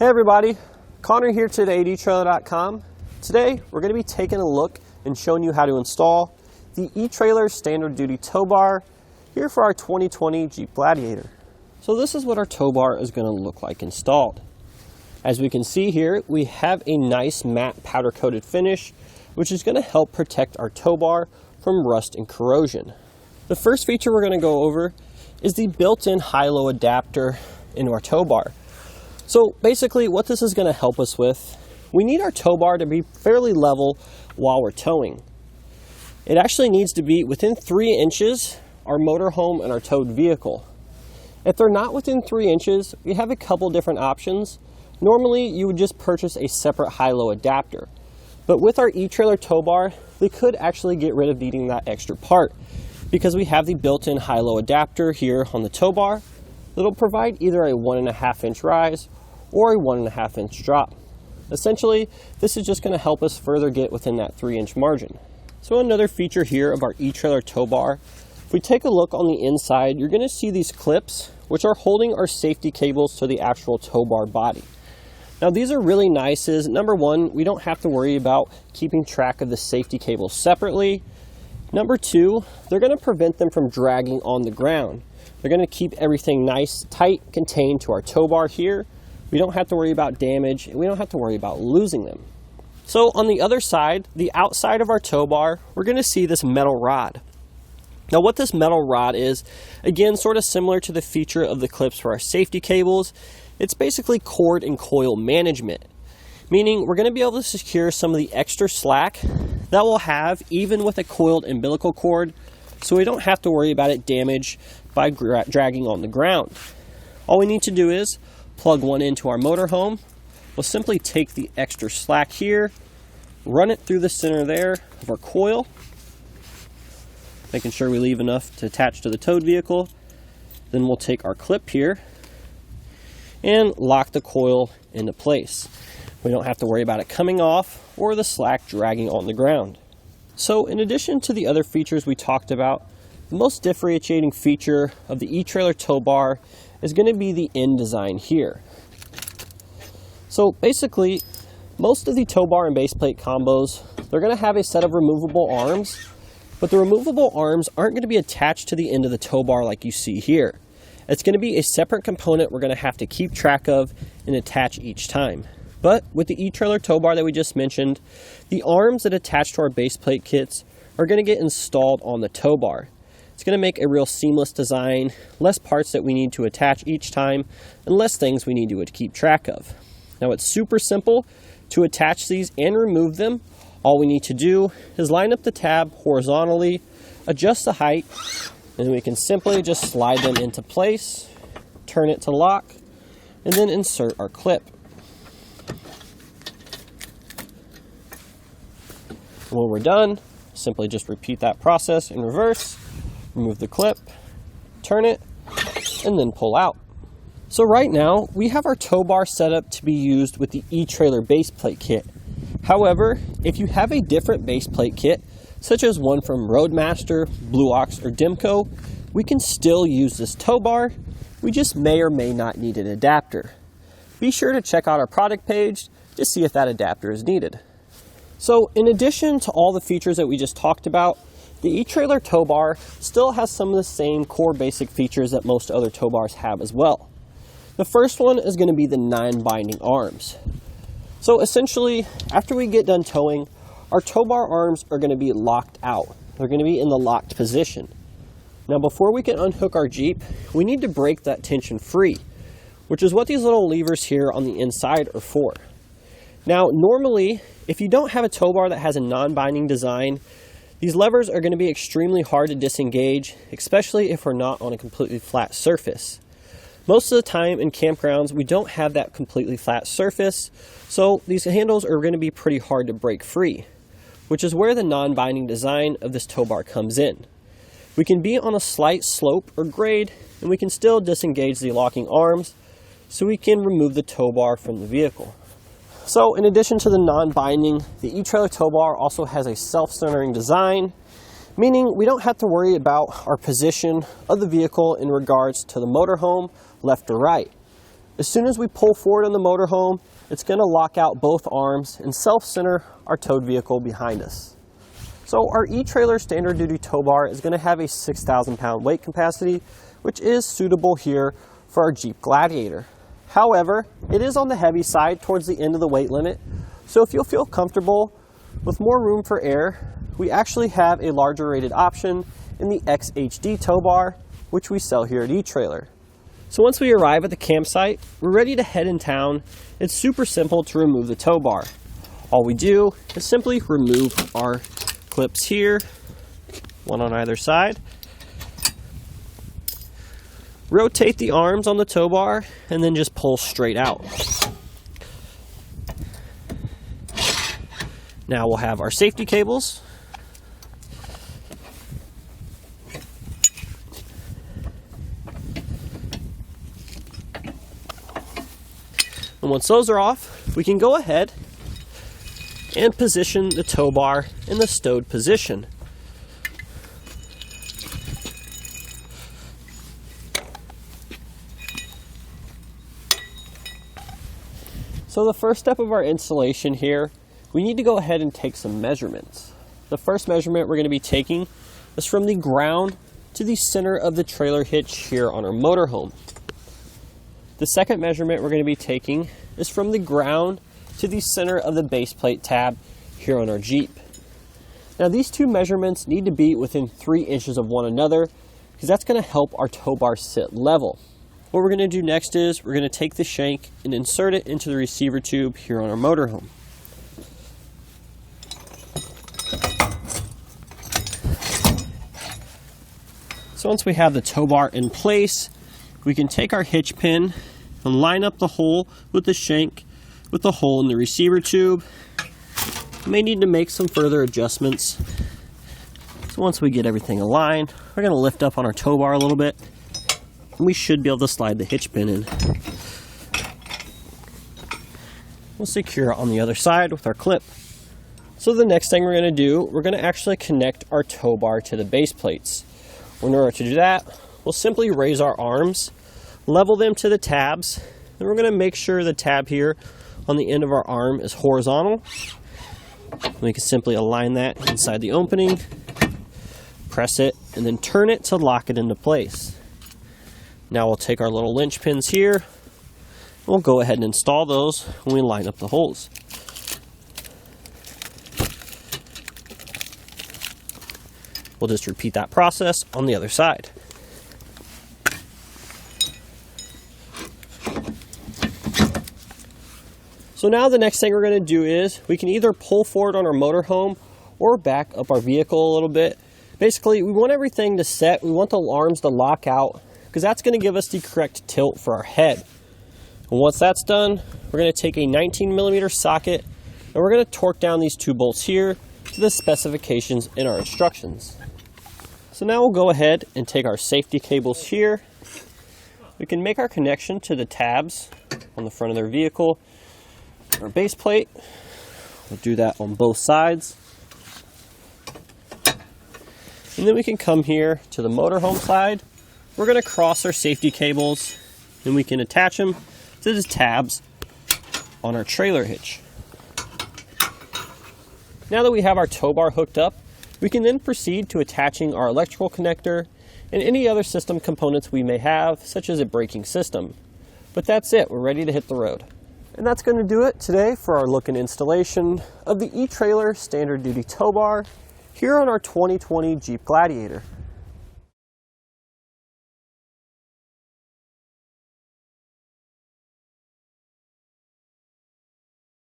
Hey everybody, Connor here today at etrailer.com. Today we're going to be taking a look and showing you how to install the etrailer standard duty tow bar here for our 2020 Jeep Gladiator. So this is what our tow bar is going to look like installed. As we can see here, we have a nice matte powder coated finish, which is going to help protect our tow bar from rust and corrosion. The first feature we're going to go over is the built-in high-low adapter into our tow bar. So basically what this is going to help us with, we need our tow bar to be fairly level while we're towing. It actually needs to be within 3 inches our motorhome and our towed vehicle. If they're not within 3 inches, we have a couple different options. Normally you would just purchase a separate high-low adapter. But with our etrailer tow bar, we could actually get rid of needing that extra part because we have the built-in high-low adapter here on the tow bar that'll provide either a 1.5 inch rise or a 1.5 inch drop. Essentially, this is just going to help us further get within that 3 inch margin. So another feature here of our etrailer tow bar, if we take a look on the inside, you're going to see these clips which are holding our safety cables to the actual tow bar body. Now these are really nice as, number one, we don't have to worry about keeping track of the safety cables separately. Number two, they're going to prevent them from dragging on the ground. They're going to keep everything nice, tight, contained to our tow bar here. We don't have to worry about damage, and we don't have to worry about losing them. So on the other side, the outside of our tow bar, we're going to see this metal rod. Now what this metal rod is, again, sort of similar to the feature of the clips for our safety cables, it's basically cord and coil management. Meaning we're going to be able to secure some of the extra slack that we'll have even with a coiled umbilical cord, so we don't have to worry about it damaged by dragging on the ground. All we need to do is plug one into our motorhome. We'll simply take the extra slack here, run it through the center there of our coil, making sure we leave enough to attach to the towed vehicle. Then we'll take our clip here and lock the coil into place. We don't have to worry about it coming off or the slack dragging on the ground. So in addition to the other features we talked about, the most differentiating feature of the etrailer tow bar is going to be the end design here. So basically, most of the tow bar and base plate combos, they're going to have a set of removable arms, but the removable arms aren't going to be attached to the end of the tow bar like you see here. It's going to be a separate component we're going to have to keep track of and attach each time. But with the etrailer tow bar that we just mentioned, the arms that attach to our base plate kits are going to get installed on the tow bar. It's going to make a real seamless design, less parts that we need to attach each time, and less things we need to keep track of. Now it's super simple to attach these and remove them. All we need to do is line up the tab horizontally, adjust the height, and we can simply just slide them into place, turn it to lock, and then insert our clip. When we're done, simply just repeat that process in reverse, remove the clip, turn it, and then pull out. So right now, we have our tow bar set up to be used with the etrailer base plate kit. However, if you have a different base plate kit, such as one from Roadmaster, Blue Ox, or Demco, we can still use this tow bar. We just may or may not need an adapter. Be sure to check out our product page to see if that adapter is needed. So in addition to all the features that we just talked about, the etrailer tow bar still has some of the same core basic features that most other tow bars have as well. The first one is going to be the 9 binding arms. So essentially, after we get done towing, our tow bar arms are going to be locked out. They're going to be in the locked position. Now before we can unhook our Jeep, we need to break that tension free, which is what these little levers here on the inside are for. Now normally, if you don't have a tow bar that has a non-binding design, these levers are going to be extremely hard to disengage, especially if we're not on a completely flat surface. Most of the time in campgrounds, we don't have that completely flat surface, so these handles are going to be pretty hard to break free, which is where the non-binding design of this tow bar comes in. We can be on a slight slope or grade, and we can still disengage the locking arms, so we can remove the tow bar from the vehicle. So in addition to the non-binding, the etrailer tow bar also has a self-centering design, meaning we don't have to worry about our position of the vehicle in regards to the motorhome, left or right. As soon as we pull forward on the motorhome, it's going to lock out both arms and self-center our towed vehicle behind us. So our eTrailer standard duty tow bar is going to have a 6,000 pound weight capacity, which is suitable here for our Jeep Gladiator. However, it is on the heavy side towards the end of the weight limit, so if you'll feel comfortable with more room for air, we actually have a larger rated option in the XHD tow bar, which we sell here at eTrailer. So once we arrive at the campsite, we're ready to head in town. It's super simple to remove the tow bar. All we do is simply remove our clips here, one on either side. Rotate the arms on the tow bar and then just pull straight out. Now we'll have our safety cables. And once those are off, we can go ahead and position the tow bar in the stowed position. So the first step of our installation here, we need to go ahead and take some measurements. The first measurement we're going to be taking is from the ground to the center of the trailer hitch here on our motorhome. The second measurement we're going to be taking is from the ground to the center of the base plate tab here on our Jeep. Now these two measurements need to be within 3 inches of one another because that's going to help our tow bar sit level. What we're going to do next is we're going to take the shank and insert it into the receiver tube here on our motorhome. So once we have the tow bar in place, we can take our hitch pin and line up the hole with the shank with the hole in the receiver tube. We may need to make some further adjustments. So once we get everything aligned, we're going to lift up on our tow bar a little bit, and we should be able to slide the hitch pin in. We'll secure it on the other side with our clip. So the next thing we're going to do, we're going to actually connect our tow bar to the base plates. In order to do that, we'll simply raise our arms, level them to the tabs, and we're going to make sure the tab here on the end of our arm is horizontal. We can simply align that inside the opening, press it, and then turn it to lock it into place. Now we'll take our little linch pins here, and we'll go ahead and install those when we line up the holes. We'll just repeat that process on the other side. So now the next thing we're going to do is we can either pull forward on our motorhome or back up our vehicle a little bit. Basically, we want everything to set. We want the arms to lock out because that's going to give us the correct tilt for our head. And once that's done, we're going to take a 19mm socket and we're going to torque down these 2 bolts here to the specifications in our instructions. So now we'll go ahead and take our safety cables here. We can make our connection to the tabs on the front of their vehicle, our base plate. We'll do that on both sides. And then we can come here to the motorhome side. We're going to cross our safety cables and we can attach them to the tabs on our trailer hitch. Now that we have our tow bar hooked up, we can then proceed to attaching our electrical connector and any other system components we may have, such as a braking system. But that's it, we're ready to hit the road. And that's going to do it today for our look and installation of the eTrailer standard duty tow bar here on our 2020 Jeep Gladiator.